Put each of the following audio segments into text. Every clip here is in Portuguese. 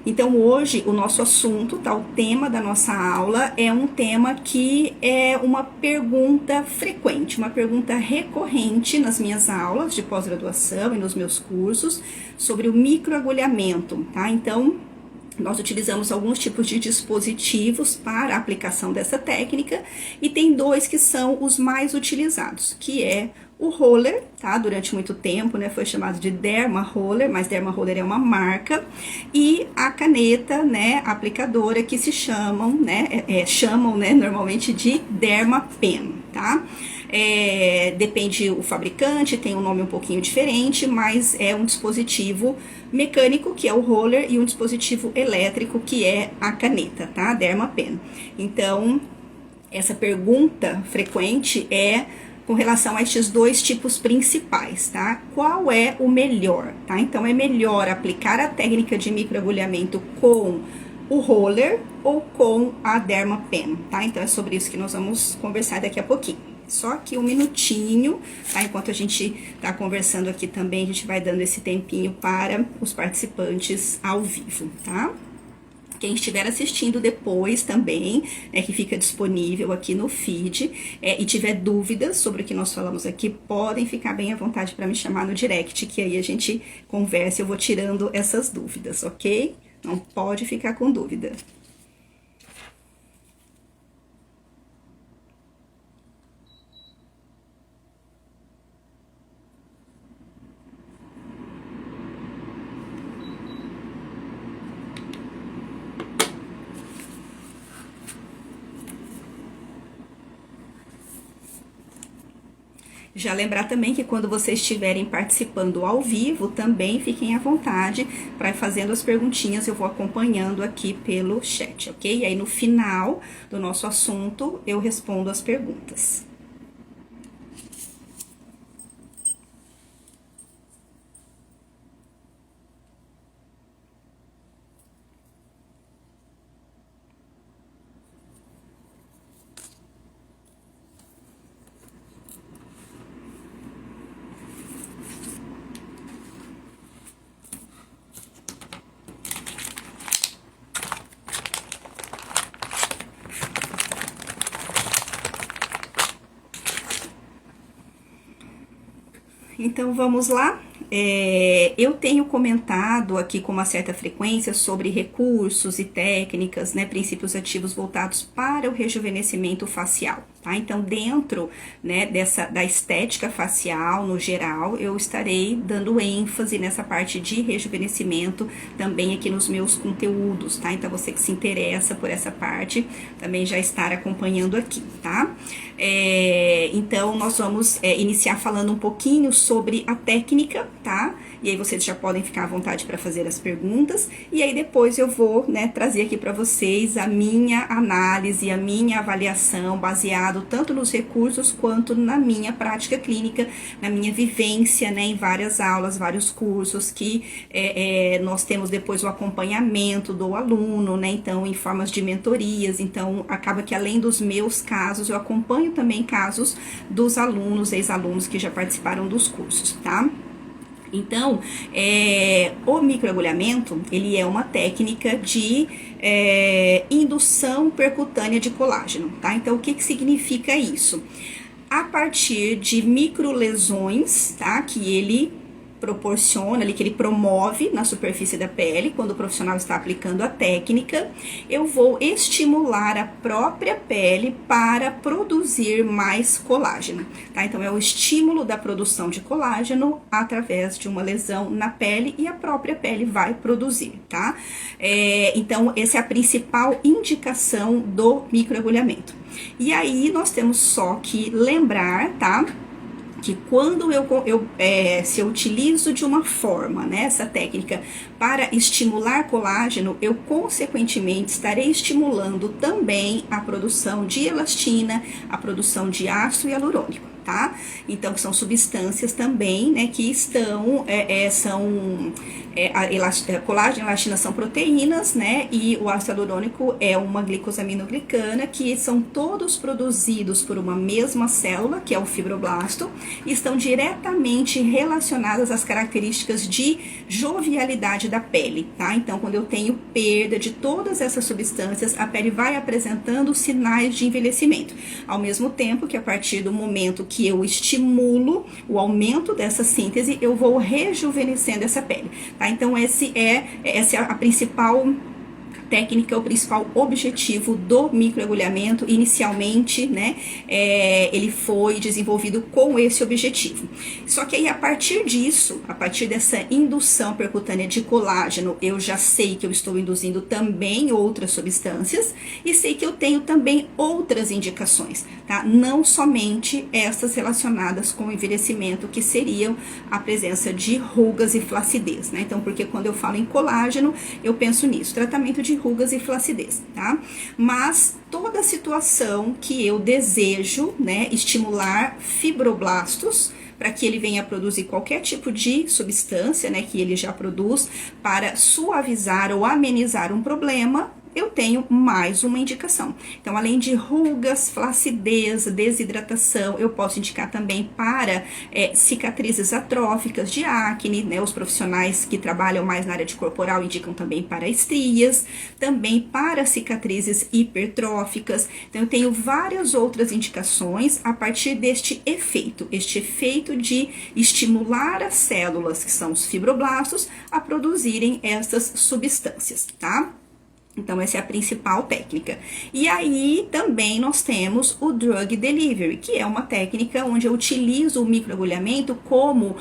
Então, hoje, o nosso assunto, tá? O tema da nossa aula é um tema que é uma pergunta frequente, uma pergunta recorrente nas minhas aulas de pós-graduação e nos meus cursos sobre o microagulhamento, tá? Então, nós utilizamos alguns tipos de dispositivos para a aplicação dessa técnica e tem dois que são os mais utilizados, que é o roller, tá? Durante muito tempo, né, foi chamado de Derma Roller, mas Derma Roller é uma marca, e a caneta, né, aplicadora, que se chamam, né, normalmente de Derma Pen, tá? Depende o fabricante, tem um nome um pouquinho diferente, mas é um dispositivo mecânico, que é o roller, e um dispositivo elétrico, que é a caneta, tá? Derma Pen. Então, essa pergunta frequente é com relação a estes dois tipos principais, tá? Qual é o melhor, tá? Então, é melhor aplicar a técnica de microagulhamento com o roller ou com a Derma Pen, tá? Então, é sobre isso que nós vamos conversar daqui a pouquinho. Só que um minutinho, tá? Enquanto a gente tá conversando aqui também, a gente vai dando esse tempinho para os participantes ao vivo, tá? Quem estiver assistindo depois também, né, que fica disponível aqui no feed, e tiver dúvidas sobre o que nós falamos aqui, podem ficar bem à vontade para me chamar no direct, que aí a gente conversa e eu vou tirando essas dúvidas, ok? Não pode ficar com dúvida. Já lembrar também que quando vocês estiverem participando ao vivo, também fiquem à vontade para ir fazendo as perguntinhas, eu vou acompanhando aqui pelo chat, ok? E aí no final do nosso assunto, eu respondo as perguntas. Então, vamos lá. Eu tenho comentado aqui com uma certa frequência sobre recursos e técnicas, né, princípios ativos voltados para o rejuvenescimento facial, tá? Então, dentro, né, da estética facial, no geral, eu estarei dando ênfase nessa parte de rejuvenescimento também aqui nos meus conteúdos, tá? Então, você que se interessa por essa parte, também já estar acompanhando aqui, tá? Então, nós vamos iniciar falando um pouquinho sobre a técnica, tá? E aí vocês já podem ficar à vontade para fazer as perguntas. E aí depois eu vou, né, trazer aqui para vocês a minha análise, a minha avaliação, baseado tanto nos recursos quanto na minha prática clínica, na minha vivência, né, em várias aulas, vários cursos que nós temos depois o acompanhamento do aluno, né? Então, em formas de mentorias. Então, acaba que além dos meus casos, eu acompanho também casos dos alunos, ex-alunos que já participaram dos cursos, tá? Então, o microagulhamento, ele é uma técnica de indução percutânea de colágeno, tá? Então, o que significa isso? A partir de microlesões, tá? Que ele proporciona, que ele promove na superfície da pele, quando o profissional está aplicando a técnica, eu vou estimular a própria pele para produzir mais colágeno, tá? Então, é o estímulo da produção de colágeno através de uma lesão na pele e a própria pele vai produzir, tá? Então, essa é a principal indicação do microagulhamento. E aí, nós temos só que lembrar, tá? Que quando se eu utilizo de uma forma, né, essa técnica para estimular colágeno, eu consequentemente estarei estimulando também a produção de elastina, a produção de ácido hialurônico, tá? Então, que são substâncias também, né, que estão, colágeno e elastina são proteínas, né, e o ácido hialurônico é uma glicosaminoglicana, que são todos produzidos por uma mesma célula, que é o fibroblasto, e estão diretamente relacionadas às características de jovialidade da pele, tá? Então, quando eu tenho perda de todas essas substâncias, a pele vai apresentando sinais de envelhecimento, ao mesmo tempo que a partir do momento que eu estimulo o aumento dessa síntese, eu vou rejuvenescendo essa pele, tá? Então, essa é a principal técnica, o principal objetivo do microagulhamento. Inicialmente, né, ele foi desenvolvido com esse objetivo. Só que aí, a partir disso, a partir dessa indução percutânea de colágeno, eu já sei que eu estou induzindo também outras substâncias e sei que eu tenho também outras indicações, tá? Não somente essas relacionadas com o envelhecimento, que seriam a presença de rugas e flacidez, né? Então, porque quando eu falo em colágeno, eu penso nisso, tratamento de rugas e flacidez, tá? Mas toda situação que eu desejo, né, estimular fibroblastos para que ele venha produzir qualquer tipo de substância, né, que ele já produz para suavizar ou amenizar um problema, eu tenho mais uma indicação. Então, além de rugas, flacidez, desidratação, eu posso indicar também para cicatrizes atróficas de acne, né? Os profissionais que trabalham mais na área de corporal indicam também para estrias, também para cicatrizes hipertróficas. Então, eu tenho várias outras indicações a partir deste efeito, de estimular as células, que são os fibroblastos, a produzirem essas substâncias, tá? Então, essa é a principal técnica. E aí, também nós temos o Drug Delivery, que é uma técnica onde eu utilizo o microagulhamento como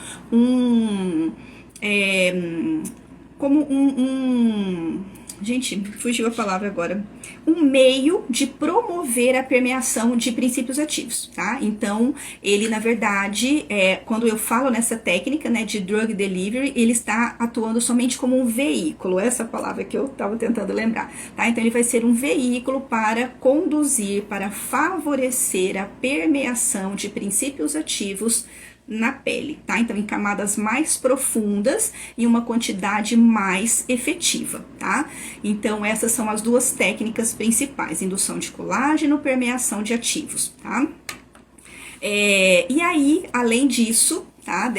gente, fugiu a palavra agora. Um meio de promover a permeação de princípios ativos, tá? Então, ele, na verdade, quando eu falo nessa técnica, né, de drug delivery, ele está atuando somente como um veículo, essa palavra que eu estava tentando lembrar, tá? Então, ele vai ser um veículo para conduzir, para favorecer a permeação de princípios ativos na pele, tá? Então, em camadas mais profundas e uma quantidade mais efetiva, tá? Então, essas são as duas técnicas principais: indução de colágeno, permeação de ativos, tá? E aí, além disso, tá?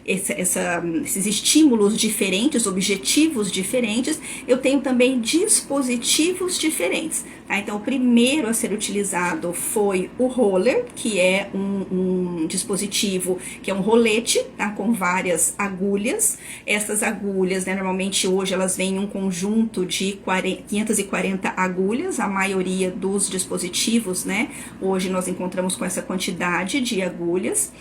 Esses estímulos diferentes, objetivos diferentes, eu tenho também dispositivos diferentes, tá? Então, o primeiro a ser utilizado foi o roller, que é um dispositivo que é um rolete, tá? Com várias agulhas. Essas agulhas, né, normalmente hoje elas vêm em um conjunto de 540 agulhas, a maioria dos dispositivos, né? Hoje nós encontramos com essa quantidade de agulhas.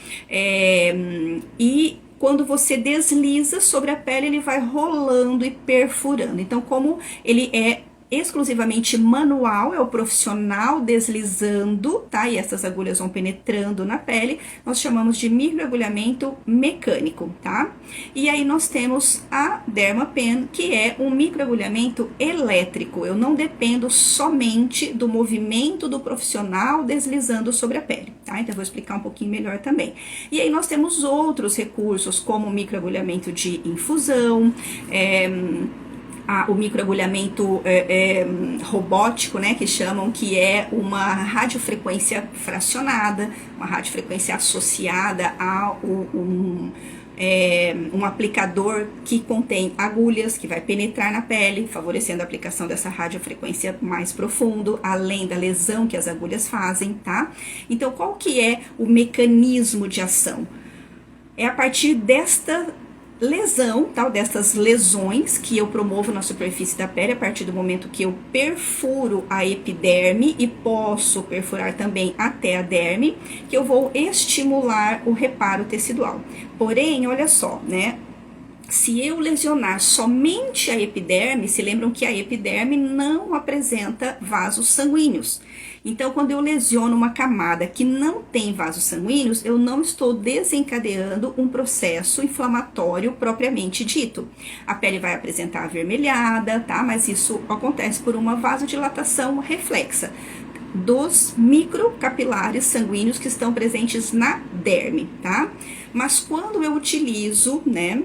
E quando você desliza sobre a pele, ele vai rolando e perfurando. Então, como ele é exclusivamente manual, é o profissional deslizando, tá? E essas agulhas vão penetrando na pele, nós chamamos de microagulhamento mecânico, tá? E aí nós temos a Dermapen, que é um microagulhamento elétrico. Eu não dependo somente do movimento do profissional deslizando sobre a pele, tá? Então eu vou explicar um pouquinho melhor também. E aí nós temos outros recursos, como o microagulhamento de infusão, o microagulhamento robótico, né, que chamam, que é uma radiofrequência fracionada, uma radiofrequência associada a um aplicador que contém agulhas, que vai penetrar na pele, favorecendo a aplicação dessa radiofrequência mais profundo, além da lesão que as agulhas fazem, tá? Então, qual que é o mecanismo de ação? É a partir desta lesão, tal, dessas lesões que eu promovo na superfície da pele, a partir do momento que eu perfuro a epiderme e posso perfurar também até a derme, que eu vou estimular o reparo tecidual. Porém, olha só, né? Se eu lesionar somente a epiderme, se lembram que a epiderme não apresenta vasos sanguíneos. Então, quando eu lesiono uma camada que não tem vasos sanguíneos, eu não estou desencadeando um processo inflamatório propriamente dito. A pele vai apresentar avermelhada, tá? Mas isso acontece por uma vasodilatação reflexa. dos microcapilares sanguíneos que estão presentes na derme, tá? Mas quando eu utilizo, né,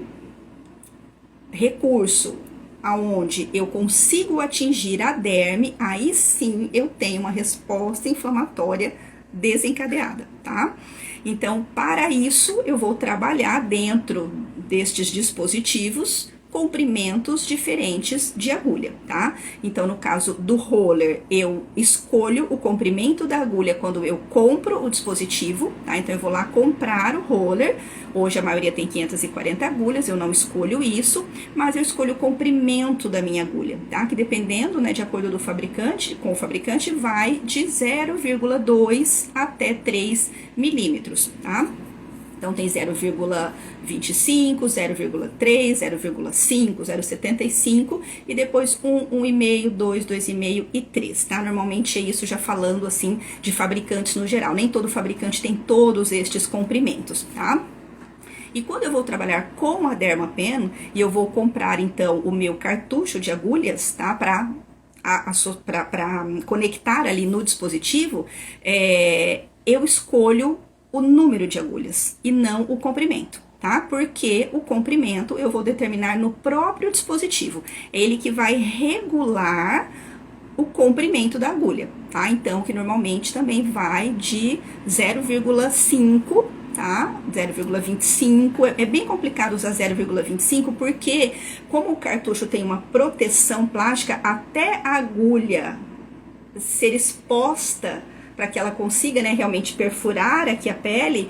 recurso aonde eu consigo atingir a derme, aí sim eu tenho uma resposta inflamatória desencadeada, tá? Então, para isso, eu vou trabalhar dentro destes dispositivos comprimentos diferentes de agulha, tá? Então, no caso do roller, eu escolho o comprimento da agulha quando eu compro o dispositivo, tá? Então, eu vou lá comprar o roller. Hoje a maioria tem 540 agulhas, eu não escolho isso, mas eu escolho o comprimento da minha agulha, tá? Que dependendo, né, de acordo do fabricante, com o fabricante, vai de 0,2 até 3 milímetros, tá? Então, tem 0,25, 0,3, 0,5, 0,75 e depois 1, 1,5, 2, 2,5 e 3, tá? Normalmente é isso já falando, assim, de fabricantes no geral. Nem todo fabricante tem todos estes comprimentos, tá? E quando eu vou trabalhar com a Dermapen, e eu vou comprar, então, o meu cartucho de agulhas, tá? Para conectar ali no dispositivo, eu escolho o número de agulhas e não o comprimento, tá? Porque o comprimento eu vou determinar no próprio dispositivo. É ele que vai regular o comprimento da agulha, tá? Então, que normalmente também vai de 0,5, tá? 0,25, é bem complicado usar 0,25 porque como o cartucho tem uma proteção plástica, até a agulha ser exposta para que ela consiga, né, realmente perfurar aqui a pele,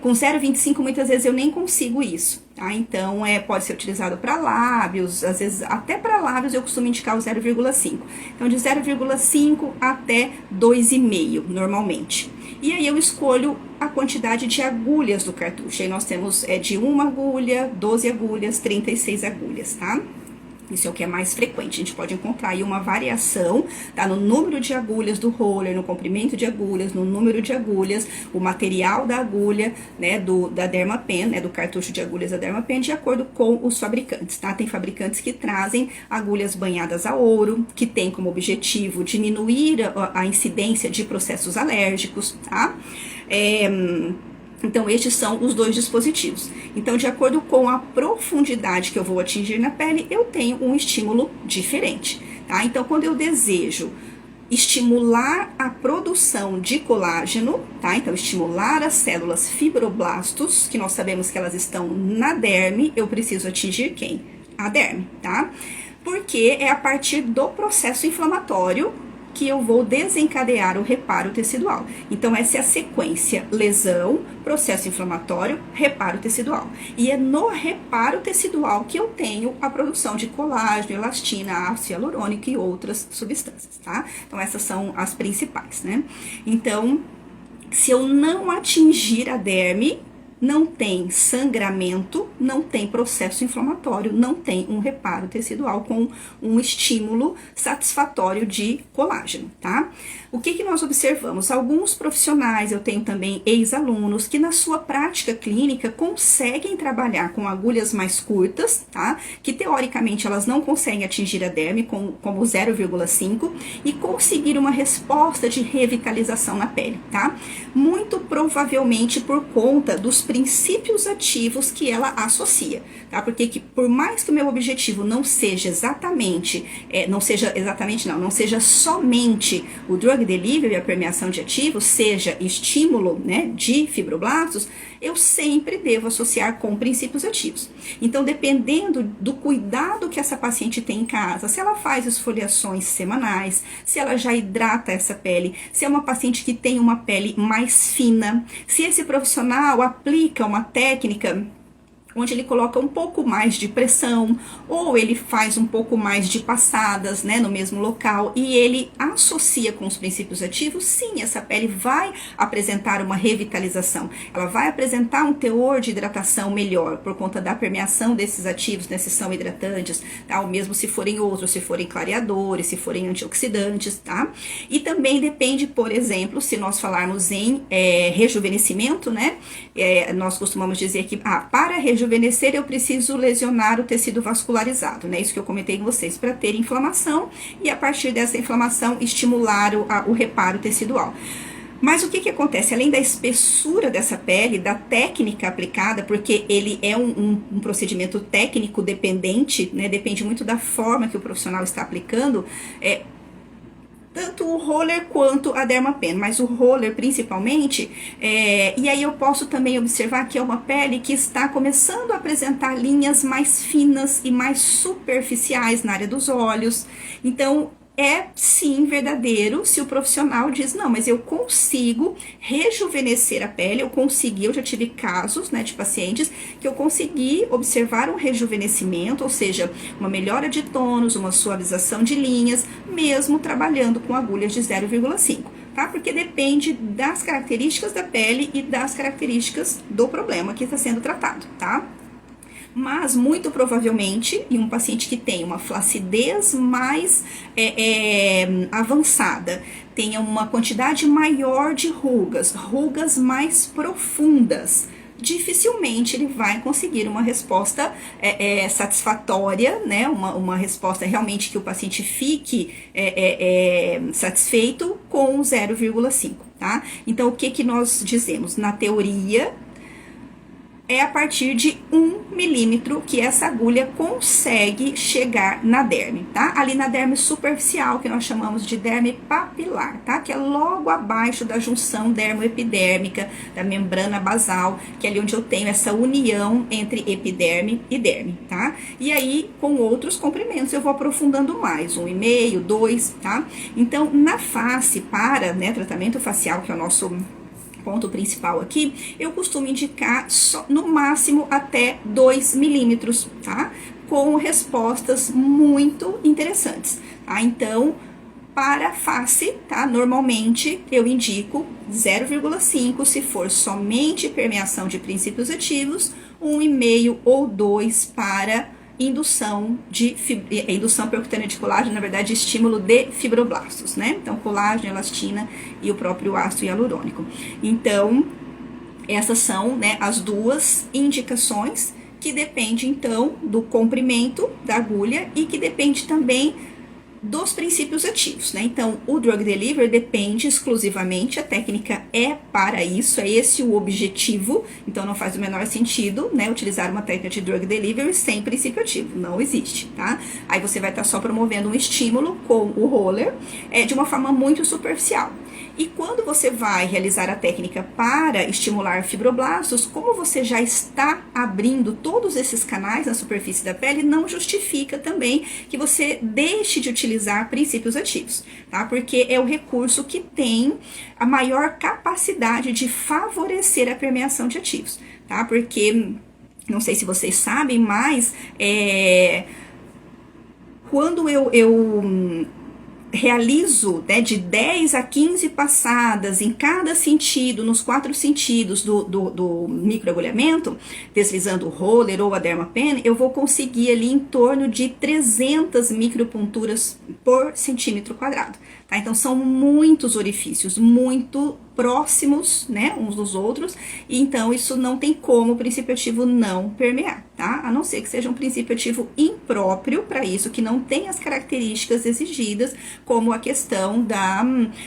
com 0,25 muitas vezes eu nem consigo isso, tá? Então, pode ser utilizado para lábios, às vezes até para lábios eu costumo indicar o 0,5. Então, de 0,5 até 2,5 normalmente. E aí eu escolho a quantidade de agulhas do cartucho. Aí nós temos de 1 agulha, 12 agulhas, 36 agulhas, tá? Isso é o que é mais frequente. A gente pode encontrar aí uma variação, tá? No número de agulhas do roller, no comprimento de agulhas, no número de agulhas, o material da agulha, né, da Dermapen, né, do cartucho de agulhas da Dermapen, de acordo com os fabricantes, tá? Tem fabricantes que trazem agulhas banhadas a ouro, que tem como objetivo diminuir a incidência de processos alérgicos, tá? Então, estes são os dois dispositivos. Então, de acordo com a profundidade que eu vou atingir na pele, eu tenho um estímulo diferente, tá? Então, quando eu desejo estimular a produção de colágeno, tá? Então, estimular as células fibroblastos, que nós sabemos que elas estão na derme, eu preciso atingir quem? A derme, tá? Porque é a partir do processo inflamatório que eu vou desencadear o reparo tecidual. Então, essa é a sequência: lesão, processo inflamatório, reparo tecidual. E é no reparo tecidual que eu tenho a produção de colágeno, elastina, ácido hialurônico e outras substâncias, tá? Então, essas são as principais, né? Então, se eu não atingir a derme, não tem sangramento, não tem processo inflamatório, não tem um reparo tecidual com um estímulo satisfatório de colágeno, tá? O que nós observamos? Alguns profissionais, eu tenho também ex-alunos, que na sua prática clínica conseguem trabalhar com agulhas mais curtas, tá? Que teoricamente elas não conseguem atingir a derme como 0,5 e conseguir uma resposta de revitalização na pele, tá? Muito provavelmente por conta dos princípios ativos que ela associa, tá? Porque por mais que o meu objetivo não seja somente o drug delivery, a permeação de ativos, seja estímulo, né, de fibroblastos, eu sempre devo associar com princípios ativos. Então, dependendo do cuidado que essa paciente tem em casa, se ela faz esfoliações semanais, se ela já hidrata essa pele, se é uma paciente que tem uma pele mais fina, se esse profissional aplica uma técnica onde ele coloca um pouco mais de pressão, ou ele faz um pouco mais de passadas, né, no mesmo local, e ele associa com os princípios ativos, sim, essa pele vai apresentar uma revitalização, ela vai apresentar um teor de hidratação melhor, por conta da permeação desses ativos, né, se são hidratantes, tá, ou mesmo se forem outros, se forem clareadores, se forem antioxidantes, tá, e também depende, por exemplo, se nós falarmos em rejuvenescimento, né, nós costumamos dizer que, para rejuvenescimento, rejuvenescer, eu preciso lesionar o tecido vascularizado, né? Isso que eu comentei com vocês, para ter inflamação e a partir dessa inflamação estimular o reparo tecidual. Mas o que acontece? Além da espessura dessa pele, da técnica aplicada, porque ele é um procedimento técnico dependente, né? Depende muito da forma que o profissional está aplicando, tanto o roller quanto a Dermapen, mas o roller principalmente, e aí eu posso também observar que é uma pele que está começando a apresentar linhas mais finas e mais superficiais na área dos olhos. Então, é sim verdadeiro se o profissional diz, não, mas eu consigo rejuvenescer a pele, eu já tive casos, né, de pacientes que eu consegui observar um rejuvenescimento, ou seja, uma melhora de tônus, uma suavização de linhas, mesmo trabalhando com agulhas de 0,5. Tá? Porque depende das características da pele e das características do problema que está sendo tratado, tá? Mas, muito provavelmente, em um paciente que tem uma flacidez mais avançada, tenha uma quantidade maior de rugas mais profundas, dificilmente ele vai conseguir uma resposta satisfatória, né? Uma resposta realmente que o paciente fique satisfeito com 0,5, tá? Então, o que nós dizemos? Na teoria, é a partir de 1 milímetro que essa agulha consegue chegar na derme, tá? Ali na derme superficial, que nós chamamos de derme papilar, tá? Que é logo abaixo da junção dermoepidérmica, da membrana basal, que é ali onde eu tenho essa união entre epiderme e derme, tá? E aí, com outros comprimentos, eu vou aprofundando mais, 1,5, 2, tá? Então, na face, para, né, tratamento facial, que é o nosso ponto principal aqui, eu costumo indicar no máximo até 2 milímetros, tá? Com respostas muito interessantes, tá? Então, para a face, tá? Normalmente eu indico 0,5 se for somente permeação de princípios ativos, 1,5 ou 2 para indução percutânea de colágeno, na verdade, estímulo de fibroblastos, né? Então, colágeno, elastina e o próprio ácido hialurônico. Então, essas são, né, as duas indicações que depende, então, do comprimento da agulha e que depende também dos princípios ativos, né? Então, o drug delivery depende exclusivamente, a técnica é para isso, é esse o objetivo, então não faz o menor sentido, né, utilizar uma técnica de drug delivery sem princípio ativo, não existe, tá? Aí você vai estar só promovendo um estímulo com o roller, de uma forma muito superficial. E quando você vai realizar a técnica para estimular fibroblastos, como você já está abrindo todos esses canais na superfície da pele, não justifica também que você deixe de utilizar princípios ativos, tá? Porque é o recurso que tem a maior capacidade de favorecer a permeação de ativos, tá? Porque, não sei se vocês sabem, mas quando eu realizo, né, de 10 a 15 passadas em cada sentido, nos 4 sentidos do microagulhamento, deslizando o roller ou a Dermapen, eu vou conseguir ali em torno de 300 micropunturas por centímetro quadrado, tá? Então, são muitos orifícios, muito próximos, né, uns dos outros, e então isso não tem como o princípio ativo não permear, tá? A não ser que seja um princípio ativo impróprio para isso, que não tem as características exigidas, como a questão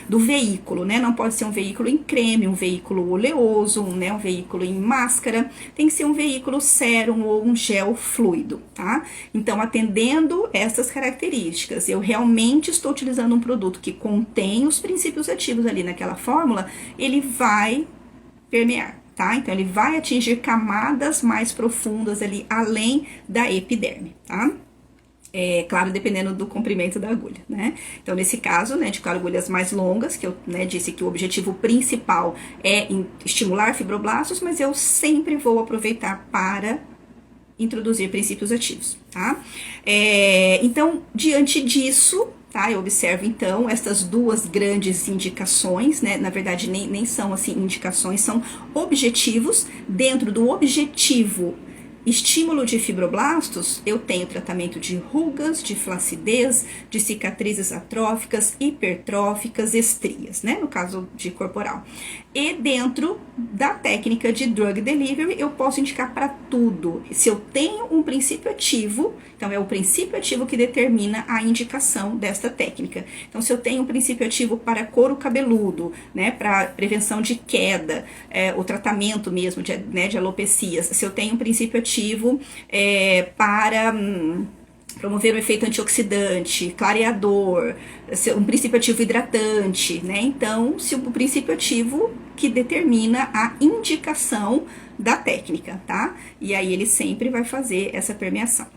do veículo, né? Não pode ser um veículo em creme, um veículo oleoso, né, um veículo em máscara, tem que ser um veículo sérum ou um gel fluido, tá? Então, atendendo essas características, eu realmente estou utilizando um produto que contém os princípios ativos ali naquela fórmula, ele vai permear, tá? Então, ele vai atingir camadas mais profundas ali, além da epiderme, tá? Claro, dependendo do comprimento da agulha, né? Então, nesse caso, né, de agulhas mais longas, que eu, né, disse que o objetivo principal é estimular fibroblastos, mas eu sempre vou aproveitar para introduzir princípios ativos, tá? Então, diante disso, tá? Eu observo, então, essas duas grandes indicações, né? Na verdade, nem são, assim, indicações, são objetivos. Dentro do objetivo estímulo de fibroblastos, eu tenho tratamento de rugas, de flacidez, de cicatrizes atróficas, hipertróficas, estrias, né? No caso de corporal. E dentro da técnica de drug delivery, eu posso indicar para tudo. Se eu tenho um princípio ativo, então é o princípio ativo que determina a indicação desta técnica. Então, se eu tenho um princípio ativo para couro cabeludo, né, para prevenção de queda, o tratamento mesmo de alopecias, se eu tenho um princípio ativo para promover um efeito antioxidante, clareador, um princípio ativo hidratante, né? Então, se o princípio ativo que determina a indicação da técnica, tá? E aí ele sempre vai fazer essa permeação.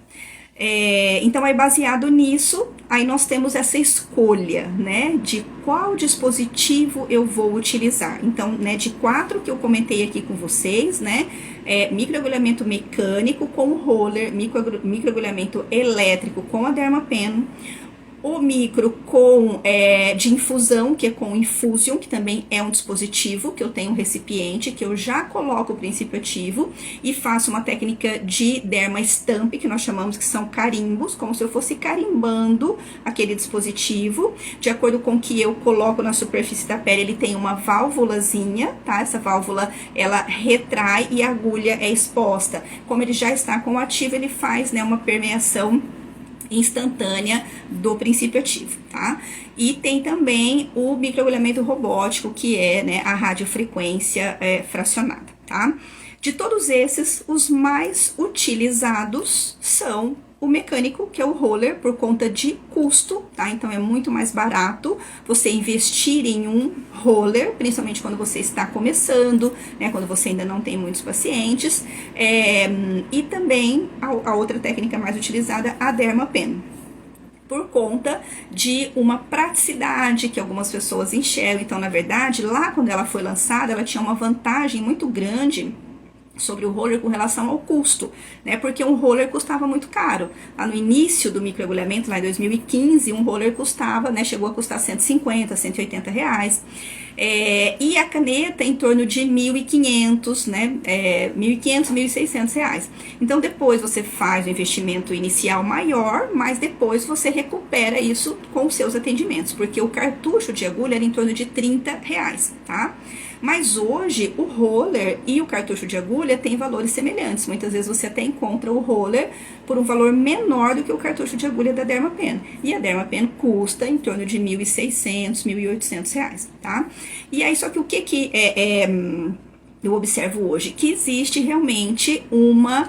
Então, aí baseado nisso, aí nós temos essa escolha, né, de qual dispositivo eu vou utilizar. Então, né, de 4 que eu comentei aqui com vocês, né, microagulhamento mecânico com roller, microagulhamento elétrico com a Dermapen, o micro com de infusão, que é com Infusion, que também é um dispositivo, que eu tenho um recipiente, que eu já coloco o princípio ativo e faço uma técnica de derma stamp, que nós chamamos que são carimbos, como se eu fosse carimbando aquele dispositivo. De acordo com o que eu coloco na superfície da pele, ele tem uma válvulazinha, tá? Essa válvula, ela retrai e a agulha é exposta. Como ele já está com o ativo, ele faz, né, uma permeação instantânea do princípio ativo, tá? E tem também o microagulhamento robótico, que é, né, a radiofrequência fracionada, tá? De todos esses, os mais utilizados são o mecânico, que é o roller, por conta de custo, tá? Então, é muito mais barato você investir em um roller, principalmente quando você está começando, né? Quando você ainda não tem muitos pacientes. E também, a outra técnica mais utilizada, a Dermapen, por conta de uma praticidade que algumas pessoas enxergam. Então, na verdade, lá quando ela foi lançada, ela tinha uma vantagem muito grande sobre o roller com relação ao custo, né? Porque um roller custava muito caro. Lá no início do microagulhamento, lá em 2015, um roller custava, né? Chegou a custar 150, 180 reais. E a caneta em torno de 1.500, né? 1.500, 1.600 reais. Então, depois você faz o investimento inicial maior, mas depois você recupera isso com os seus atendimentos, porque o cartucho de agulha era em torno de 30 reais, tá? Mas hoje, o roller e o cartucho de agulha têm valores semelhantes. Muitas vezes você até encontra o roller por um valor menor do que o cartucho de agulha da Dermapen. E a Dermapen custa em torno de 1.600, 1.800 reais, tá? E aí, só que o que eu observo hoje? Que existe realmente uma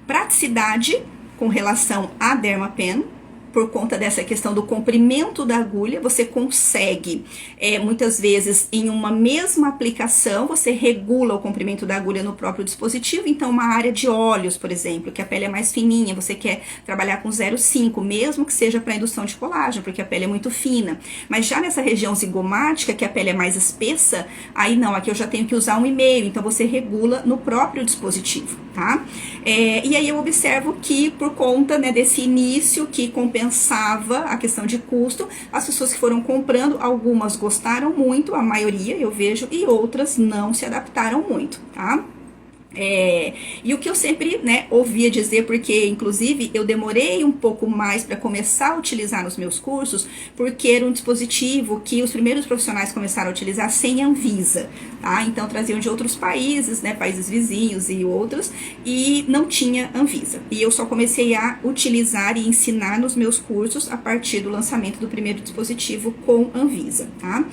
praticidade com relação à Dermapen, por conta dessa questão do comprimento da agulha. Você consegue, muitas vezes, em uma mesma aplicação, você regula o comprimento da agulha no próprio dispositivo. Então, uma área de olhos, por exemplo, que a pele é mais fininha, você quer trabalhar com 0,5, mesmo que seja para indução de colágeno, porque a pele é muito fina. Mas já nessa região zigomática, que a pele é mais espessa, aí não, aqui eu já tenho que usar 1,5, então você regula no próprio dispositivo, tá? E aí eu observo que, por conta, né, desse início que compensava a questão de custo, as pessoas que foram comprando, algumas gostaram muito, a maioria eu vejo, e outras não se adaptaram muito, tá? E o que eu sempre, né, ouvia dizer, porque inclusive eu demorei um pouco mais para começar a utilizar nos meus cursos, porque era um dispositivo que os primeiros profissionais começaram a utilizar sem Anvisa, tá? Então traziam de outros países, né, países vizinhos e outros, e não tinha Anvisa. E eu só comecei a utilizar e ensinar nos meus cursos a partir do lançamento do primeiro dispositivo com Anvisa, tá?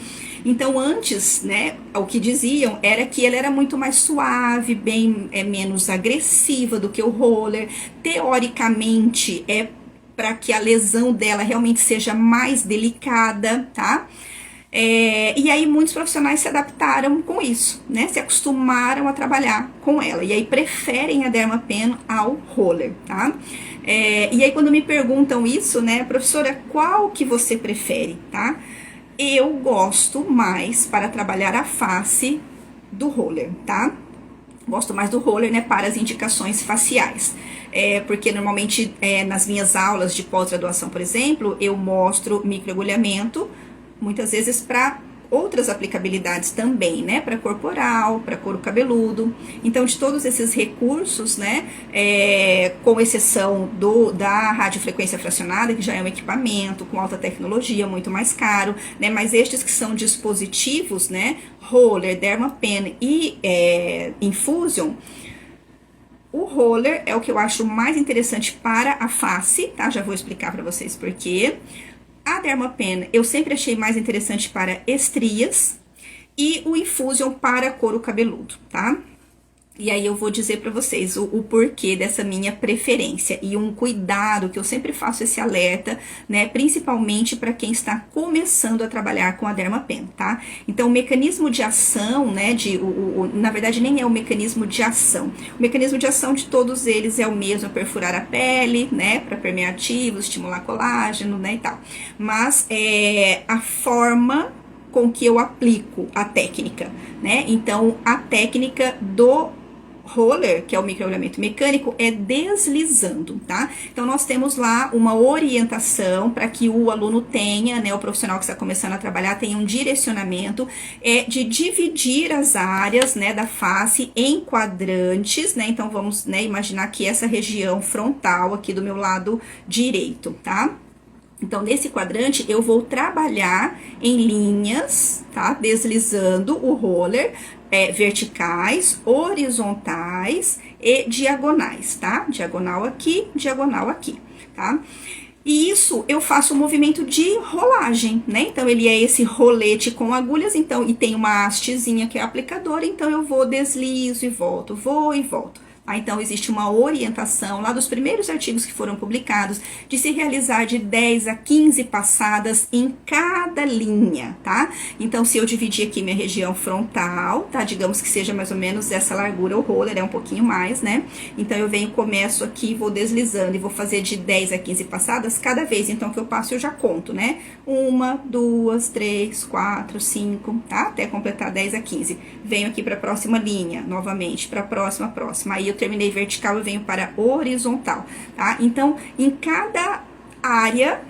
Então, antes, né, o que diziam era que ela era muito mais suave, bem menos agressiva do que o roller. Teoricamente, para que a lesão dela realmente seja mais delicada, tá? E aí, muitos profissionais se adaptaram com isso, né? Se acostumaram a trabalhar com ela. E aí, preferem a Dermapen ao roller, tá? E aí, quando me perguntam isso, né, professora, qual que você prefere, tá? Eu gosto mais para trabalhar a face do roller, tá? Gosto mais do roller, né, para as indicações faciais. Porque normalmente nas minhas aulas de pós-graduação, por exemplo, eu mostro microagulhamento, muitas vezes para outras aplicabilidades também, né, para corporal, para couro cabeludo. Então, de todos esses recursos, né, com exceção da radiofrequência fracionada, que já é um equipamento com alta tecnologia, muito mais caro, né, mas estes que são dispositivos, né, roller, Dermapen e Infusion. O roller é o que eu acho mais interessante para a face, tá? Já vou explicar para vocês por quê. A Dermapen eu sempre achei mais interessante para estrias e o Infusion para couro cabeludo, tá? E aí eu vou dizer para vocês o porquê dessa minha preferência e um cuidado que eu sempre faço esse alerta, né, principalmente para quem está começando a trabalhar com a Dermapen, tá? Então o mecanismo de ação, né, na verdade nem é o mecanismo de ação. O mecanismo de ação de todos eles é o mesmo, perfurar a pele, né, para permear ativos, estimular colágeno, né, e tal. Mas a forma com que eu aplico a técnica, né? Então a técnica do roller, que é o microagulhamento mecânico, é deslizando, tá? Então, nós temos lá uma orientação para que o aluno tenha, né, o profissional que está começando a trabalhar, tenha um direcionamento de dividir as áreas, né, da face em quadrantes, né? Então, vamos, né, imaginar que essa região frontal aqui do meu lado direito, tá? Então, nesse quadrante, eu vou trabalhar em linhas, tá? Deslizando o roller, verticais, horizontais e diagonais, tá? Diagonal aqui, tá? E isso eu faço um movimento de rolagem, né? Então, ele é esse rolete com agulhas, então, e tem uma hastezinha que é aplicador, então eu vou, deslizo e volto, vou e volto. Então, existe uma orientação lá dos primeiros artigos que foram publicados de se realizar de 10 a 15 passadas em cada linha, tá? Então, se eu dividir aqui minha região frontal, tá? Digamos que seja mais ou menos essa largura, o roller é um pouquinho mais, né? Então, eu venho, começo aqui, vou deslizando e vou fazer de 10 a 15 passadas cada vez. Então, que eu passo, eu já conto, né? 1, 2, 3, 4, 5, tá? Até completar 10 a 15. Venho aqui para a próxima linha, novamente, para a próxima. Aí, eu terminei vertical, eu venho para horizontal, tá? Então, em cada área,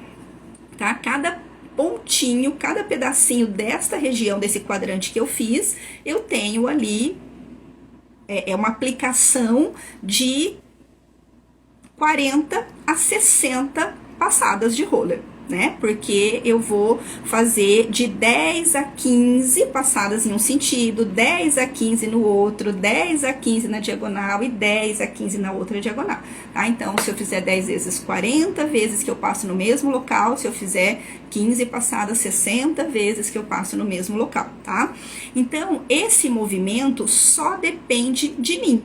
tá? Cada pontinho, cada pedacinho desta região, desse quadrante que eu fiz, eu tenho ali, uma aplicação de 40 a 60 passadas de roller, né? Porque eu vou fazer de 10 a 15 passadas em um sentido, 10 a 15 no outro, 10 a 15 na diagonal e 10 a 15 na outra diagonal, tá? Então, se eu fizer 10 vezes, 40 vezes que eu passo no mesmo local, se eu fizer 15 passadas, 60 vezes que eu passo no mesmo local, tá? Então, esse movimento só depende de mim.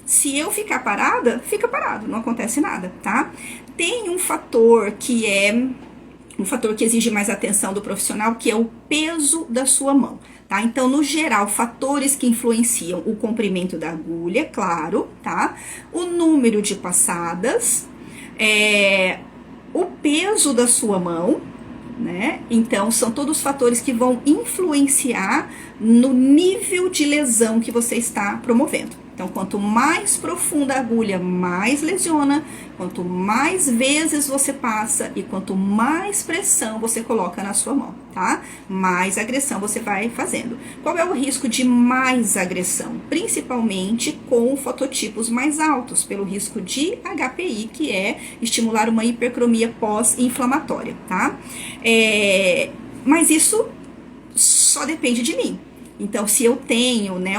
Se eu ficar parada, fica parado, não acontece nada, tá? Tem um fator que exige mais atenção do profissional, que é o peso da sua mão, tá? Então, no geral, fatores que influenciam o comprimento da agulha, claro, tá? O número de passadas, o peso da sua mão, né? Então, são todos fatores que vão influenciar no nível de lesão que você está promovendo. Então, quanto mais profunda a agulha, mais lesiona, quanto mais vezes você passa e quanto mais pressão você coloca na sua mão, tá? Mais agressão você vai fazendo. Qual é o risco de mais agressão? Principalmente com fototipos mais altos, pelo risco de HPI, que é estimular uma hipercromia pós-inflamatória, tá? Mas isso só depende de mim. Então, se eu tenho, né,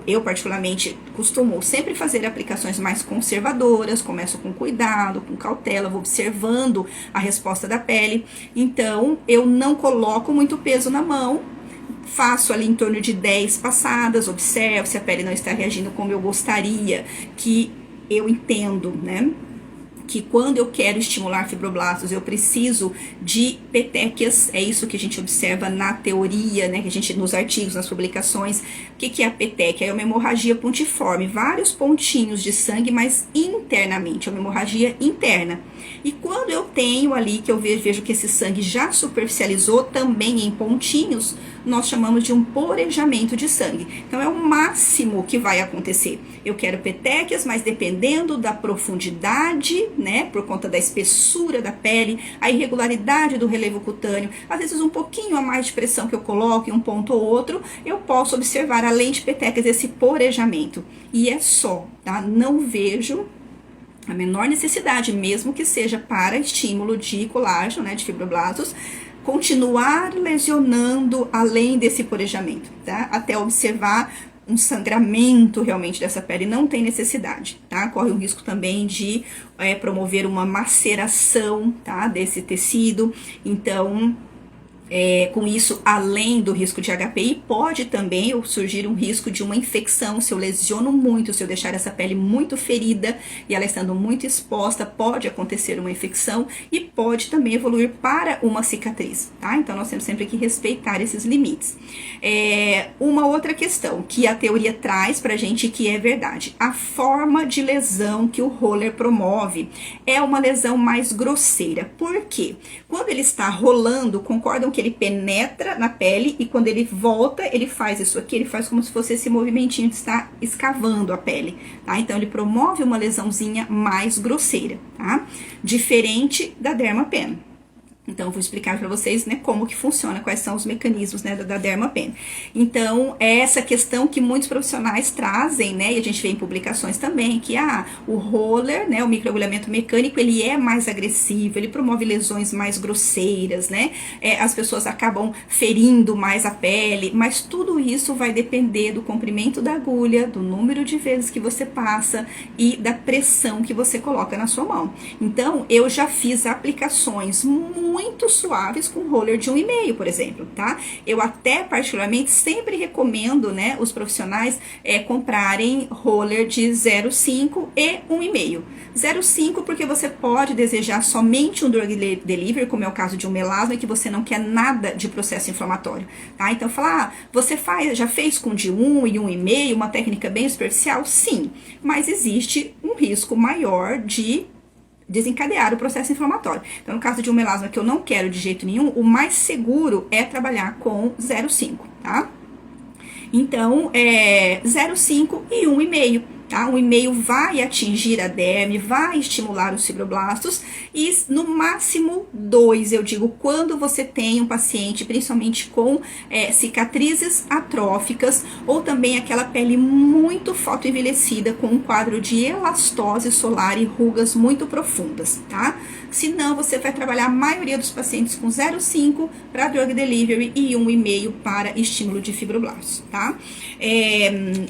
eu particularmente costumo sempre fazer aplicações mais conservadoras, começo com cuidado, com cautela, vou observando a resposta da pele. Então, eu não coloco muito peso na mão, faço ali em torno de 10 passadas, observo se a pele não está reagindo como eu gostaria, que eu entendo, né? Que quando eu quero estimular fibroblastos, eu preciso de petequias, é isso que a gente observa na teoria, né, que a gente, nos artigos, nas publicações. O que é a petequia? É uma hemorragia pontiforme, vários pontinhos de sangue, mas internamente, é uma hemorragia interna. E quando eu tenho ali, que eu vejo que esse sangue já superficializou também em pontinhos, nós chamamos de um porejamento de sangue. Então, é o máximo que vai acontecer. Eu quero petequias, mas dependendo da profundidade né, por conta da espessura da pele, a irregularidade do relevo cutâneo, às vezes um pouquinho a mais de pressão que eu coloco em um ponto ou outro, eu posso observar, além de petecas, esse porejamento. E é só, tá? Não vejo a menor necessidade, mesmo que seja para estímulo de colágeno, né, de fibroblastos, continuar lesionando além desse porejamento, tá? Até observar um sangramento realmente dessa pele, não tem necessidade, tá? Corre o risco também de promover uma maceração, tá, desse tecido. Então, com isso, além do risco de HPI, pode também surgir um risco de uma infecção. Se eu lesiono muito, se eu deixar essa pele muito ferida e ela estando muito exposta, pode acontecer uma infecção e pode também evoluir para uma cicatriz, tá? Então, nós temos sempre que respeitar esses limites. Uma outra questão que a teoria traz pra gente, que é verdade: a forma de lesão que o roller promove é uma lesão mais grosseira. Por quê? Quando ele está rolando, concordam que ele penetra na pele e quando ele volta, ele faz isso aqui, ele faz como se fosse esse movimentinho de estar escavando a pele, tá? Então, ele promove uma lesãozinha mais grosseira, tá? Diferente da Dermapen. Então, eu vou explicar para vocês, né, como que funciona, quais são os mecanismos, né, da Dermapen. Então, é essa questão que muitos profissionais trazem, né, e a gente vê em publicações também, que o roller, né, o microagulhamento mecânico, ele é mais agressivo, ele promove lesões mais grosseiras, né, as pessoas acabam ferindo mais a pele, mas tudo isso vai depender do comprimento da agulha, do número de vezes que você passa e da pressão que você coloca na sua mão. Então, eu já fiz aplicações muito suaves com roller de 1,5, por exemplo, tá? Eu até particularmente sempre recomendo, né, os profissionais comprarem roller de 0,5 e 1,5. 0,5 porque você pode desejar somente um drug delivery, como é o caso de um melasma, que você não quer nada de processo inflamatório, tá? Então, falar, você já fez com de 1 e 1,5, uma técnica bem superficial? Sim, mas existe um risco maior de desencadear o processo inflamatório. Então, no caso de um melasma que eu não quero de jeito nenhum, o mais seguro é trabalhar com 0,5, tá? Então, 0,5 e 1,5. Tá? 1,5 vai atingir a derme, vai estimular os fibroblastos e no máximo 2, eu digo, quando você tem um paciente, principalmente com cicatrizes atróficas ou também aquela pele muito fotoenvelhecida com um quadro de elastose solar e rugas muito profundas, tá? Senão, você vai trabalhar a maioria dos pacientes com 0,5 para drug delivery e 1,5 para estímulo de fibroblastos, tá?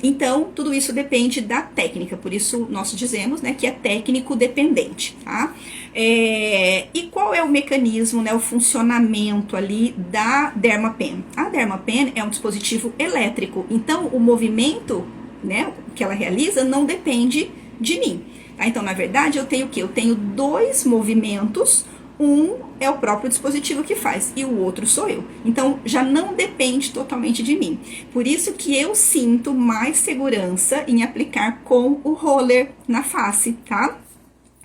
Então, tudo isso depende da técnica, por isso nós dizemos, né, que é técnico dependente, tá? E qual é o mecanismo, né, o funcionamento ali da Dermapen? A Dermapen é um dispositivo elétrico, então o movimento, né, que ela realiza não depende de mim. Tá? Então, na verdade, eu tenho o quê? Eu tenho 2 movimentos, um é o próprio dispositivo que faz e o outro sou eu. Então, já não depende totalmente de mim. Por isso que eu sinto mais segurança em aplicar com o roller na face, tá?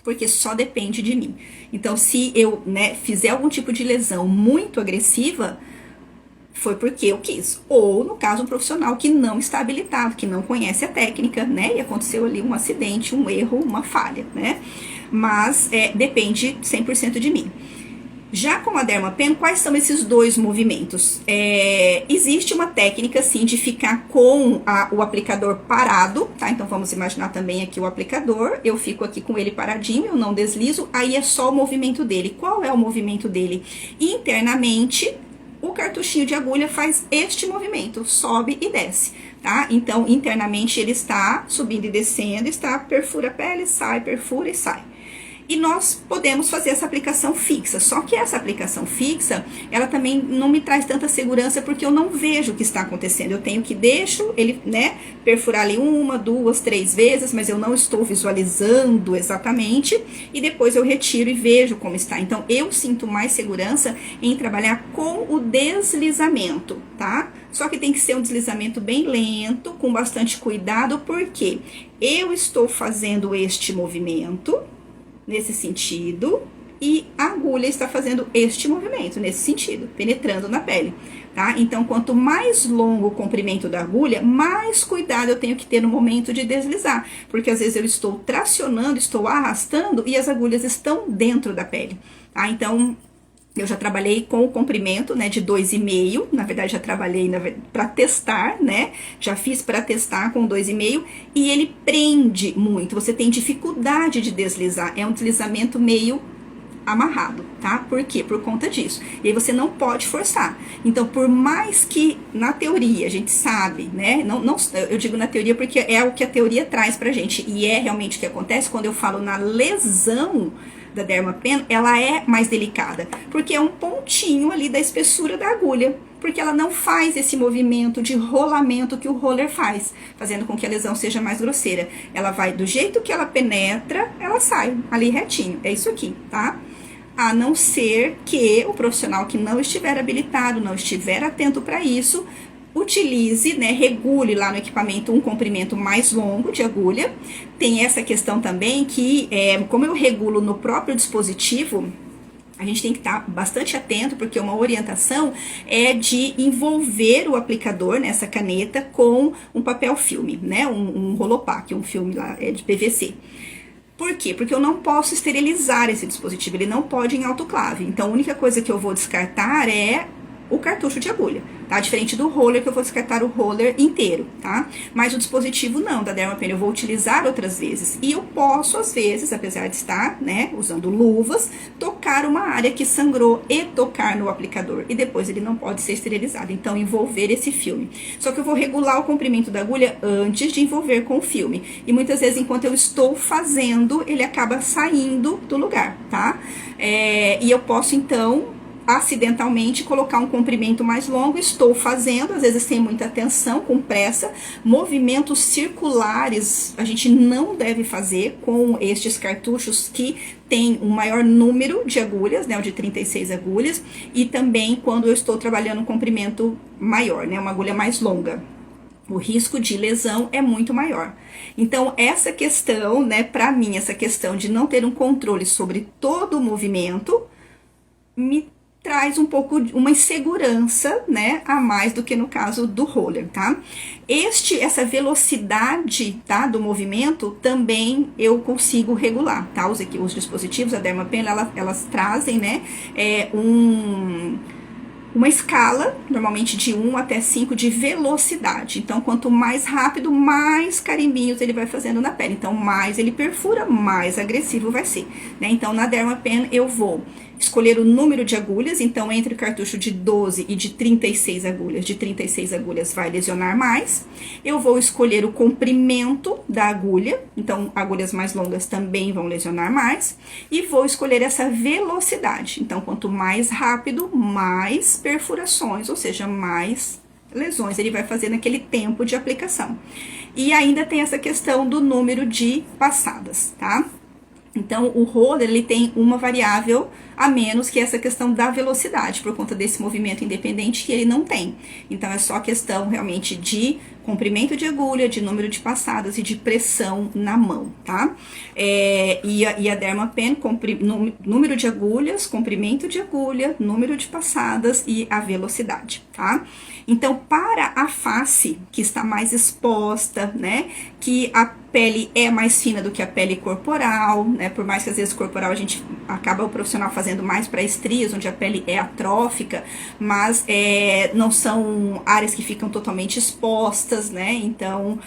Porque só depende de mim. Então, se eu, né, fizer algum tipo de lesão muito agressiva, foi porque eu quis. Ou, no caso, um profissional que não está habilitado, que não conhece a técnica, né? E aconteceu ali um acidente, um erro, uma falha, né? Mas depende 100% de mim. Já com a Dermapen, quais são esses 2 movimentos? Existe uma técnica, sim, de ficar com o aplicador parado, tá? Então, vamos imaginar também aqui o aplicador. Eu fico aqui com ele paradinho, eu não deslizo, aí é só o movimento dele. Qual é o movimento dele? Internamente, o cartuchinho de agulha faz este movimento, sobe e desce, tá? Então, internamente ele está subindo e descendo, perfura a pele, sai, perfura e sai. E nós podemos fazer essa aplicação fixa, só que essa aplicação fixa, ela também não me traz tanta segurança porque eu não vejo o que está acontecendo. Eu tenho que deixo ele, né, perfurar ali 1, 2, 3 vezes, mas eu não estou visualizando exatamente e depois eu retiro e vejo como está. Então, eu sinto mais segurança em trabalhar com o deslizamento, tá? Só que tem que ser um deslizamento bem lento, com bastante cuidado, porque eu estou fazendo este movimento nesse sentido, e a agulha está fazendo este movimento, nesse sentido, penetrando na pele, tá? Então, quanto mais longo o comprimento da agulha, mais cuidado eu tenho que ter no momento de deslizar, porque às vezes eu estou tracionando, estou arrastando e as agulhas estão dentro da pele, tá? Então, eu já trabalhei com o comprimento, né, de 2,5, na verdade já trabalhei para testar, né, já fiz para testar com 2,5 e ele prende muito, você tem dificuldade de deslizar, é um deslizamento meio amarrado, tá? Por quê? Por conta disso. E aí você não pode forçar. Então, por mais que na teoria a gente sabe, né? Eu digo na teoria porque é o que a teoria traz pra gente. E é realmente o que acontece quando eu falo na lesão da Dermapen, ela é mais delicada. Porque é um pontinho ali da espessura da agulha. Porque ela não faz esse movimento de rolamento que o roller faz, fazendo com que a lesão seja mais grosseira. Ela vai do jeito que ela penetra, ela sai ali retinho. É isso aqui, tá? A não ser que o profissional que não estiver habilitado, não estiver atento para isso, utilize, né, regule lá no equipamento um comprimento mais longo de agulha. Tem essa questão também que, como eu regulo no próprio dispositivo, a gente tem que estar bastante atento, porque uma orientação é de envolver o aplicador nessa caneta com um papel filme, né, um Rolopac, um filme lá de PVC. Por quê? Porque eu não posso esterilizar esse dispositivo, ele não pode em autoclave. Então, a única coisa que eu vou descartar é o cartucho de agulha, tá? Diferente do roller, que eu vou descartar o roller inteiro, tá? Mas o dispositivo não, da Dermapen eu vou utilizar outras vezes. E eu posso, às vezes, apesar de estar, né, usando luvas, tocar uma área que sangrou e tocar no aplicador. E depois ele não pode ser esterilizado, então envolver esse filme. Só que eu vou regular o comprimento da agulha antes de envolver com o filme. E muitas vezes, enquanto eu estou fazendo, ele acaba saindo do lugar, tá? E eu posso, então, acidentalmente colocar um comprimento mais longo, estou fazendo, às vezes sem muita atenção, com pressa, movimentos circulares a gente não deve fazer com estes cartuchos que tem um maior número de agulhas, né, o de 36 agulhas, e também quando eu estou trabalhando um comprimento maior, né, uma agulha mais longa. O risco de lesão é muito maior. Então, essa questão, né, para mim, essa questão de não ter um controle sobre todo o movimento, me traz um pouco, uma insegurança, né, a mais do que no caso do roller, tá? Essa velocidade, tá, do movimento, também eu consigo regular, tá? Os dispositivos, a Dermapen, elas trazem, né, uma escala, normalmente de 1 até 5, de velocidade. Então, quanto mais rápido, mais carimbinhos ele vai fazendo na pele. Então, mais ele perfura, mais agressivo vai ser, né? Então, na Dermapen, eu vou escolher o número de agulhas. Então, entre o cartucho de 12 e de 36 agulhas, de 36 agulhas vai lesionar mais. Eu vou escolher o comprimento da agulha. Então, agulhas mais longas também vão lesionar mais. E vou escolher essa velocidade. Então, quanto mais rápido, mais perfurações, ou seja, mais lesões ele vai fazer naquele tempo de aplicação. E ainda tem essa questão do número de passadas, tá? Então, o roller, ele tem uma variável a menos, que é essa questão da velocidade, por conta desse movimento independente que ele não tem. Então, é só questão realmente de comprimento de agulha, de número de passadas e de pressão na mão, tá? E a Dermapen, número de agulhas, comprimento de agulha, número de passadas e a velocidade, tá? Então, para a face, que está mais exposta, né, que a pele é mais fina do que a pele corporal, né, por mais que às vezes corporal a gente acaba o profissional fazendo mais para estrias, onde a pele é atrófica, mas não são áreas que ficam totalmente expostas, né, então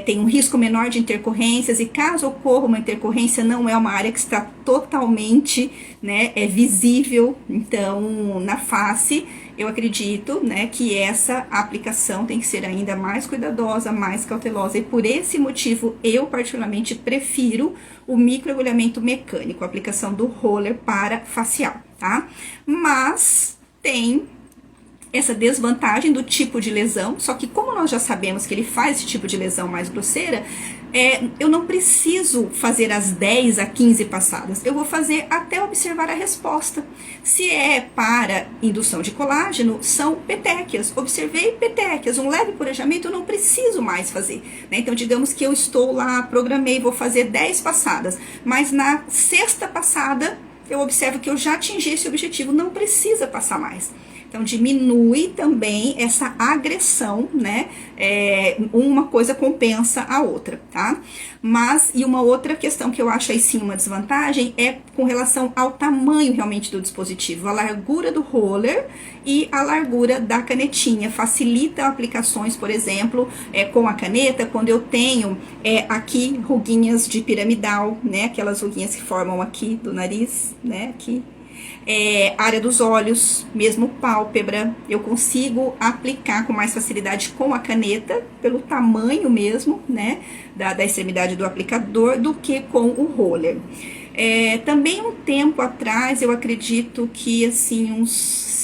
tem um risco menor de intercorrências, e caso ocorra uma intercorrência, não é uma área que está totalmente, né, visível. Então, na face, eu acredito, né, que essa aplicação tem que ser ainda mais cuidadosa, mais cautelosa, e por esse motivo eu particularmente prefiro o microagulhamento mecânico, a aplicação do roller para facial, tá? Mas tem essa desvantagem do tipo de lesão, só que como nós já sabemos que ele faz esse tipo de lesão mais grosseira, eu não preciso fazer as 10 a 15 passadas, eu vou fazer até observar a resposta. Se é para indução de colágeno, são petequias, observei petequias, um leve porejamento eu não preciso mais fazer, né? Então, digamos que eu estou lá, programei, vou fazer 10 passadas, mas na sexta passada eu observo que eu já atingi esse objetivo, não precisa passar mais. Então, diminui também essa agressão, né? Uma coisa compensa a outra, tá? Mas, e uma outra questão que eu acho aí sim uma desvantagem é com relação ao tamanho realmente do dispositivo. A largura do roller e a largura da canetinha. Facilita aplicações, por exemplo, com a caneta, quando eu tenho aqui ruguinhas de piramidal, né? Aquelas ruguinhas que formam aqui do nariz, né? Aqui. Área dos olhos, mesmo pálpebra, eu consigo aplicar com mais facilidade com a caneta, pelo tamanho mesmo, né, da extremidade do aplicador, do que com o roller. Também um tempo atrás, eu acredito que assim, uns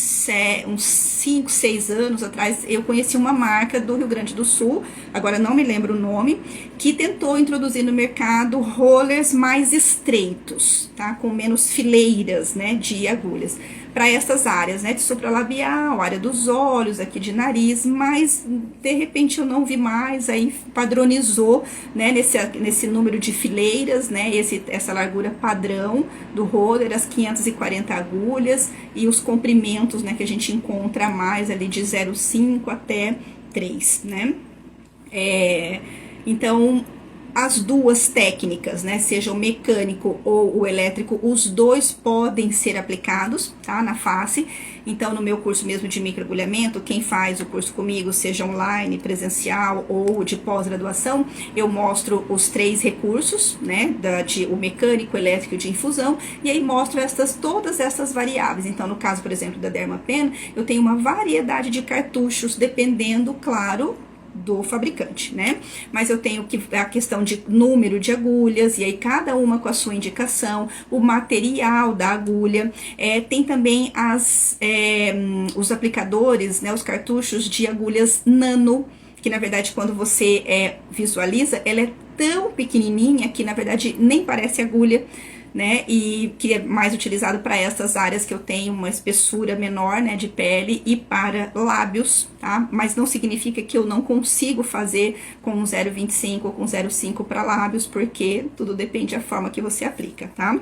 5, 6 anos atrás, eu conheci uma marca do Rio Grande do Sul, agora não me lembro o nome, que tentou introduzir no mercado rollers mais estreitos, tá? Com menos fileiras, né, de agulhas, para essas áreas, né, de supralabial, área dos olhos, aqui de nariz, mas de repente eu não vi mais, aí padronizou, né, nesse número de fileiras, né, essa largura padrão do roller, as 540 agulhas e os comprimentos, né, que a gente encontra mais ali de 0,5 até 3, né. Então, as duas técnicas, né, seja o mecânico ou o elétrico, os dois podem ser aplicados, tá, na face. Então, no meu curso mesmo de microagulhamento, quem faz o curso comigo, seja online, presencial ou de pós-graduação, eu mostro os 3 recursos, né, o mecânico, elétrico e de infusão, e aí mostro todas essas variáveis. Então, no caso, por exemplo, da Dermapen, eu tenho uma variedade de cartuchos, dependendo, claro, do fabricante, né? Mas eu tenho a questão de número de agulhas, e aí cada uma com a sua indicação, o material da agulha, tem também os aplicadores, né, os cartuchos de agulhas nano, que na verdade quando você visualiza, ela é tão pequenininha que na verdade nem parece agulha, né, e que é mais utilizado para essas áreas que eu tenho uma espessura menor, né, de pele, e para lábios, tá? Mas não significa que eu não consigo fazer com 0,25 ou com 0,5 para lábios, porque tudo depende da forma que você aplica, tá?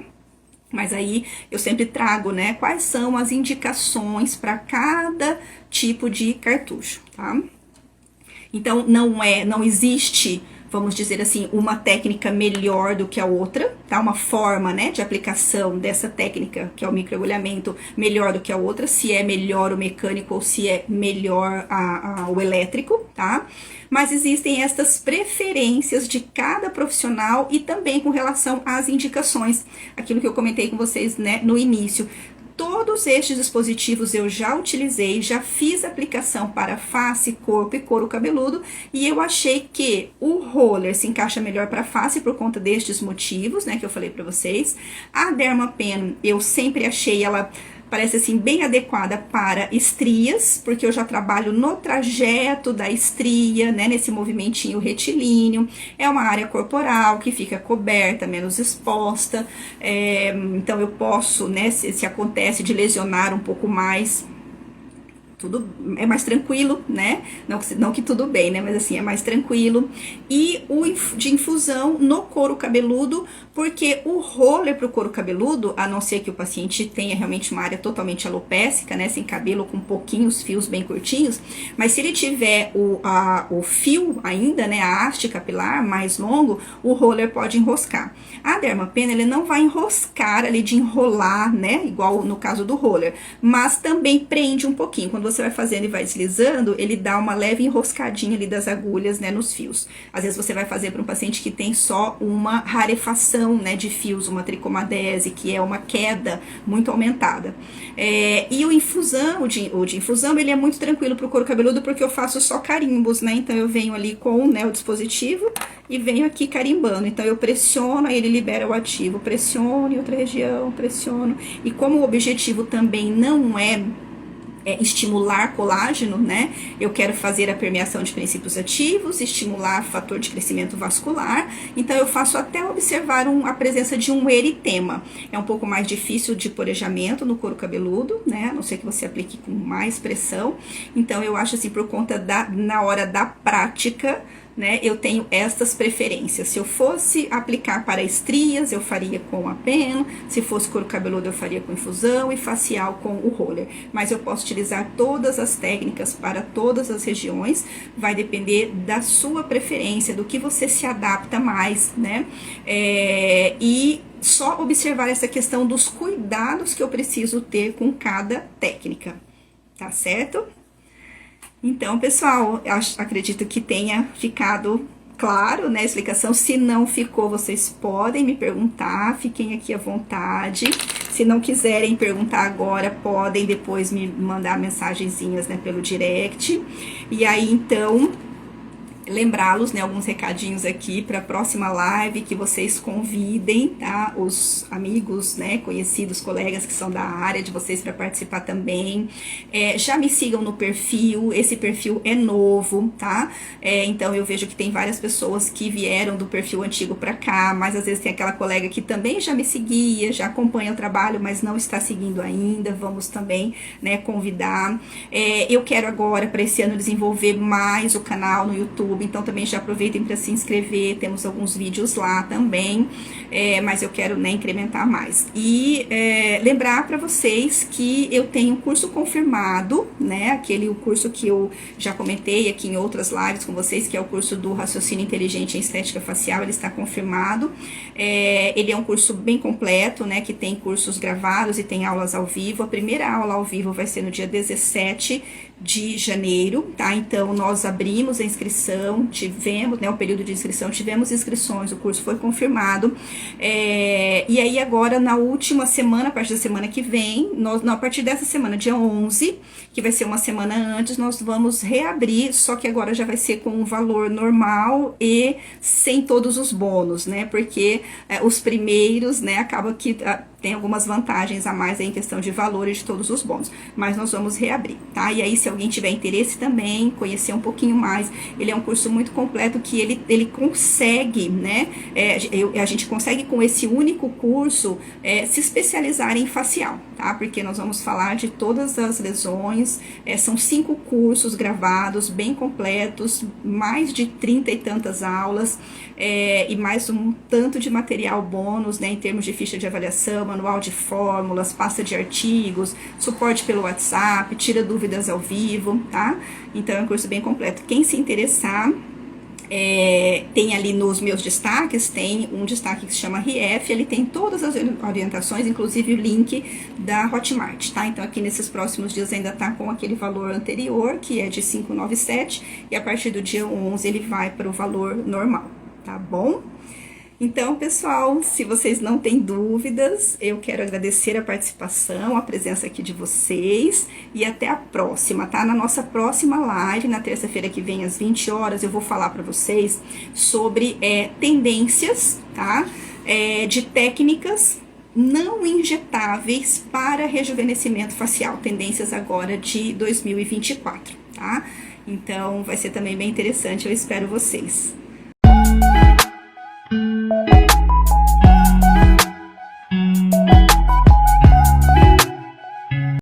Mas aí eu sempre trago, né, quais são as indicações para cada tipo de cartucho, tá? Então não existe, vamos dizer assim, uma técnica melhor do que a outra, tá? Uma forma, né, de aplicação dessa técnica, que é o microagulhamento, melhor do que a outra, se é melhor o mecânico ou se é melhor o elétrico, tá? Mas existem estas preferências de cada profissional e também com relação às indicações, aquilo que eu comentei com vocês, né, no início. Todos estes dispositivos eu já utilizei, já fiz aplicação para face, corpo e couro cabeludo, e eu achei que o roller se encaixa melhor para face por conta destes motivos, né, que eu falei para vocês. A Dermapen, eu sempre achei ela, parece assim, bem adequada para estrias, porque eu já trabalho no trajeto da estria, né, nesse movimentinho retilíneo. É uma área corporal que fica coberta, menos exposta, então eu posso, né, se acontece de lesionar um pouco mais, tudo é mais tranquilo, né? Não que tudo bem, né? Mas assim, é mais tranquilo. E o de infusão no couro cabeludo, porque o roller pro couro cabeludo, a não ser que o paciente tenha realmente uma área totalmente alopécica, né? Sem cabelo, com pouquinhos fios bem curtinhos, mas se ele tiver o fio ainda, né? A haste capilar mais longo, o roller pode enroscar. A Dermapen, ele não vai enroscar ali de enrolar, né? Igual no caso do roller, mas também prende um pouquinho. Quando você vai fazendo e vai deslizando, ele dá uma leve enroscadinha ali das agulhas, né, nos fios. Às vezes você vai fazer para um paciente que tem só uma rarefação, né, de fios, uma tricomadese, que é uma queda muito aumentada. E o de infusão, ele é muito tranquilo para o couro cabeludo, porque eu faço só carimbos, né, então eu venho ali com, né, o dispositivo e venho aqui carimbando. Então eu pressiono, aí ele libera o ativo, pressiono em outra região, pressiono. E como o objetivo também não é estimular colágeno, né? Eu quero fazer a permeação de princípios ativos, estimular fator de crescimento vascular, então eu faço até observar a presença de um eritema. É um pouco mais difícil de porejamento no couro cabeludo, né? A não ser que você aplique com mais pressão. Então eu acho assim, por conta na hora da prática, né, eu tenho estas preferências. Se eu fosse aplicar para estrias, eu faria com a pena, se fosse couro cabeludo, eu faria com infusão, e facial com o roller. Mas eu posso utilizar todas as técnicas para todas as regiões, vai depender da sua preferência, do que você se adapta mais, né? E só observar essa questão dos cuidados que eu preciso ter com cada técnica, tá certo? Então, pessoal, eu acredito que tenha ficado claro, né, a explicação. Se não ficou, vocês podem me perguntar, fiquem aqui à vontade. Se não quiserem perguntar agora, podem depois me mandar mensagenzinhas, né, pelo direct. E aí, então, lembrá-los, né, alguns recadinhos aqui para a próxima live, que vocês convidem, tá, os amigos, né, conhecidos, colegas que são da área de vocês para participar também. Já me sigam no perfil, esse perfil é novo, tá? Então eu vejo que tem várias pessoas que vieram do perfil antigo para cá, mas às vezes tem aquela colega que também já me seguia, já acompanha o trabalho, mas não está seguindo ainda. Vamos também, né, convidar. Eu quero agora, para esse ano, desenvolver mais o canal no YouTube. Então também já aproveitem para se inscrever, temos alguns vídeos lá também, mas eu quero, né, incrementar mais. E lembrar para vocês que eu tenho um curso confirmado, né, o curso que eu já comentei aqui em outras lives com vocês, que é o curso do Raciocínio Inteligente em Estética Facial. Ele está confirmado. Ele é um curso bem completo, né, que tem cursos gravados e tem aulas ao vivo. A primeira aula ao vivo vai ser no dia 17 de janeiro, tá? Então, nós abrimos a inscrição, tivemos, né, o período de inscrição, tivemos inscrições, o curso foi confirmado, e aí agora, na última semana, a partir da semana que vem, a partir dessa semana, dia 11, que vai ser uma semana antes, nós vamos reabrir, só que agora já vai ser com um valor normal e sem todos os bônus, né? Porque os primeiros, né, acaba que tem algumas vantagens a mais aí em questão de valores de todos os bônus, mas nós vamos reabrir, tá? E aí, se alguém tiver interesse também, conhecer um pouquinho mais, ele é um curso muito completo que ele consegue, né? A gente consegue com esse único curso se especializar em facial, tá? Porque nós vamos falar de todas as lesões, são 5 cursos gravados, bem completos, mais de 30 e tantas aulas, e mais um tanto de material bônus, né? Em termos de ficha de avaliação, manual de fórmulas, pasta de artigos, suporte pelo WhatsApp, tira dúvidas ao vivo, tá? Então é um curso bem completo. Quem se interessar, tem ali nos meus destaques, tem um destaque que se chama RF, ele tem todas as orientações, inclusive o link da Hotmart, tá? Então aqui nesses próximos dias ainda tá com aquele valor anterior, que é de 597, e a partir do dia 11 ele vai para o valor normal, tá bom? Então, pessoal, se vocês não têm dúvidas, eu quero agradecer a participação, a presença aqui de vocês, e até a próxima, tá? Na nossa próxima live, na terça-feira que vem, às 20 horas, eu vou falar para vocês sobre tendências, tá? De técnicas não injetáveis para rejuvenescimento facial, tendências agora de 2024, tá? Então, vai ser também bem interessante, eu espero vocês.